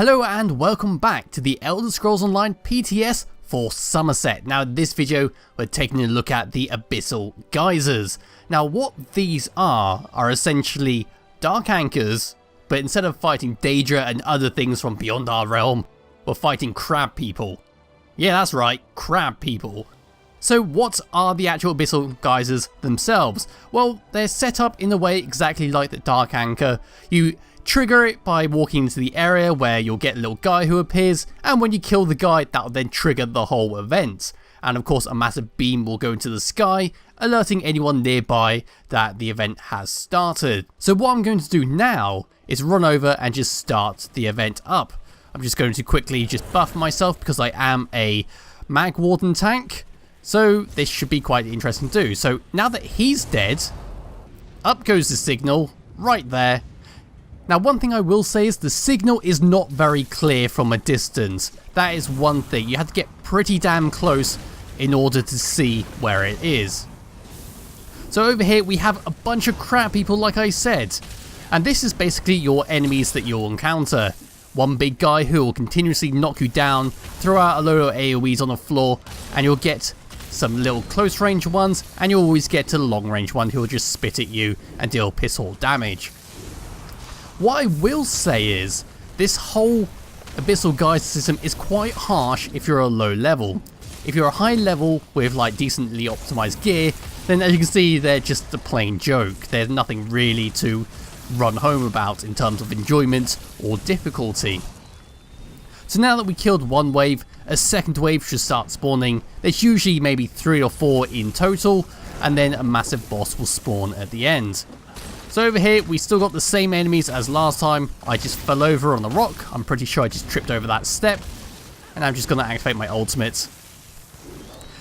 Hello and welcome back to the Elder Scrolls Online PTS for Summerset. Now in this video we're taking a look at the Abyssal Geysers. Now what these are essentially dark anchors, but instead of fighting Daedra and other things from beyond our realm, we're fighting crab people. Yeah, that's right, crab people. So what are the actual Abyssal Geysers themselves? Well, they're set up in a way exactly like the Dark Anchor. You trigger it by walking into the area where you'll get a little guy who appears, and when you kill the guy, that'll then trigger the whole event. And of course a massive beam will go into the sky, alerting anyone nearby that the event has started. So what I'm going to do now is run over and just start the event up. I'm just going to quickly just buff myself because I am a Mag Warden tank. So this should be quite interesting to do. So now that he's dead, up goes the signal, right there. Now one thing I will say is the signal is not very clear from a distance. That is one thing, you have to get pretty damn close in order to see where it is. So over here we have a bunch of crab people like I said. And this is basically your enemies that you'll encounter. One big guy who will continuously knock you down, throw out a load of AoEs on the floor, and you'll get some little close range ones, and you'll always get to the long range one who will just spit at you and deal piss all damage. What I will say is, this whole Abyssal Geyser system is quite harsh if you're a low level. If you're a high level with like decently optimized gear, then as you can see they're just a plain joke. There's nothing really to run home about in terms of enjoyment or difficulty. So now that we killed one wave, a second wave should start spawning. There's usually maybe 3 or 4 in total, and then a massive boss will spawn at the end. So over here we still got the same enemies as last time. I just fell over on the rock. I'm pretty sure I just tripped over that step, and I'm just going to activate my ultimate.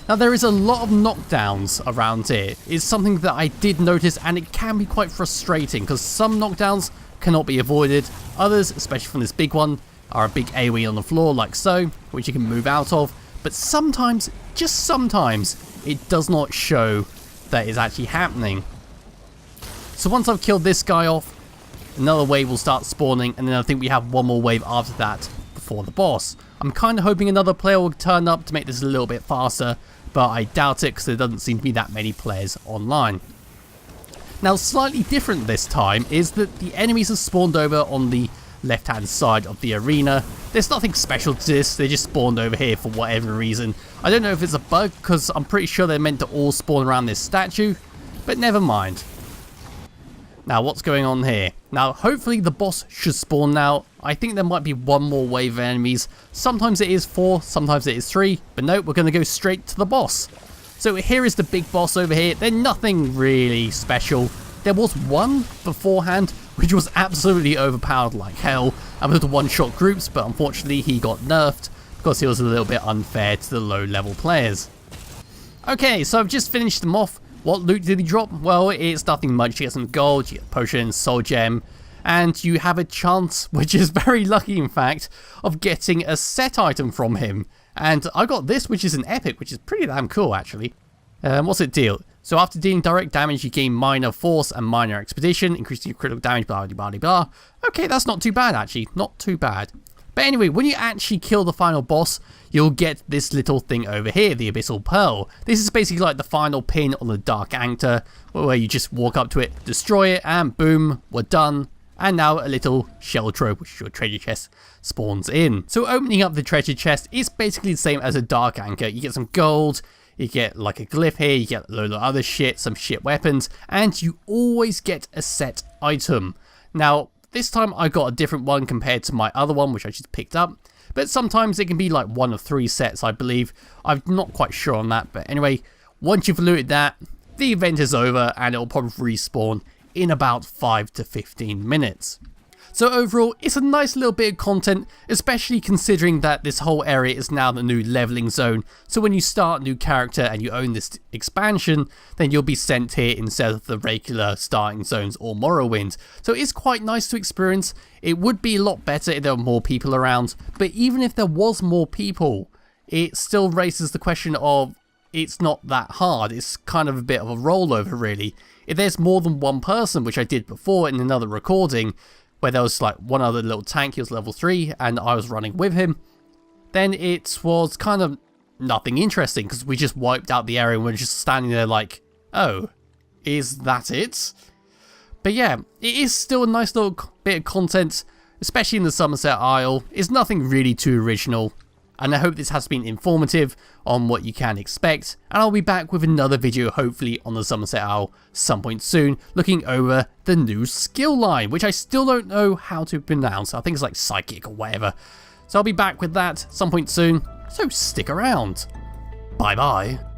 Now there is a lot of knockdowns around here. It's something that I did notice, and it can be quite frustrating because some knockdowns cannot be avoided. Others, especially from this big one, are a big AoE on the floor like so, which you can move out of. But sometimes, just sometimes, it does not show that it's actually happening. So once I've killed this guy off, another wave will start spawning, and then I think we have one more wave after that before the boss. I'm kind of hoping another player will turn up to make this a little bit faster, but I doubt it because there doesn't seem to be that many players online. Now slightly different this time is that the enemies are spawned over on the left hand side of the arena. There's nothing special to this, they just spawned over here for whatever reason. I don't know if it's a bug because I'm pretty sure they're meant to all spawn around this statue, but never mind. Now what's going on here? Now hopefully the boss should spawn now. I think there might be one more wave of enemies. Sometimes it is 4, sometimes it is 3, but no, we're going to go straight to the boss. So here is the big boss over here. They're nothing really special. There was one beforehand which was absolutely overpowered like hell and with the one-shot groups, but unfortunately he got nerfed because he was a little bit unfair to the low-level players. Okay, so I've just finished them off. What loot did he drop? Well, it's nothing much. You get some gold, you get potions, soul gem, and you have a chance, which is very lucky in fact, of getting a set item from him. And I got this, which is an epic, which is pretty damn cool actually. What's it deal? So after dealing direct damage, you gain minor force and minor expedition, increasing your critical damage, blah blah blah blah. Okay, that's not too bad actually, not too bad. But anyway, when you actually kill the final boss, you'll get this little thing over here, the Abyssal Pearl. This is basically like the final pin on the Dark Anchor, where you just walk up to it, destroy it, and boom, we're done. And now a little shell trove, which is your treasure chest, spawns in. So opening up the treasure chest is basically the same as a Dark Anchor. You get some gold, you get like a glyph here, you get a load of other shit, some shit weapons, and you always get a set item. Now, this time I got a different one compared to my other one, which I just picked up. But sometimes it can be like 1 of 3 sets, I believe. I'm not quite sure on that, but anyway, once you've looted that, the event is over and it'll probably respawn in about 5 to 15 minutes. So overall, it's a nice little bit of content, especially considering that this whole area is now the new leveling zone. So when you start a new character and you own this expansion, then you'll be sent here instead of the regular starting zones or Morrowind. So it's quite nice to experience. It would be a lot better if there were more people around, but even if there was more people, it still raises the question of it's not that hard. It's kind of a bit of a rollover really. If there's more than one person, which I did before in another recording, where there was like one other little tank, he was level 3, and I was running with him, then it was kind of nothing interesting, because we just wiped out the area and we're just standing there like, oh, is that it? But yeah, it is still a nice little bit of content, especially in the Summerset Isle. It's nothing really too original, and I hope this has been informative on what you can expect, and I'll be back with another video hopefully on the Summerset Isle some point soon, looking over the new skill line, which I still don't know how to pronounce. I think it's like Psychic or whatever. So I'll be back with that some point soon, so stick around. Bye bye.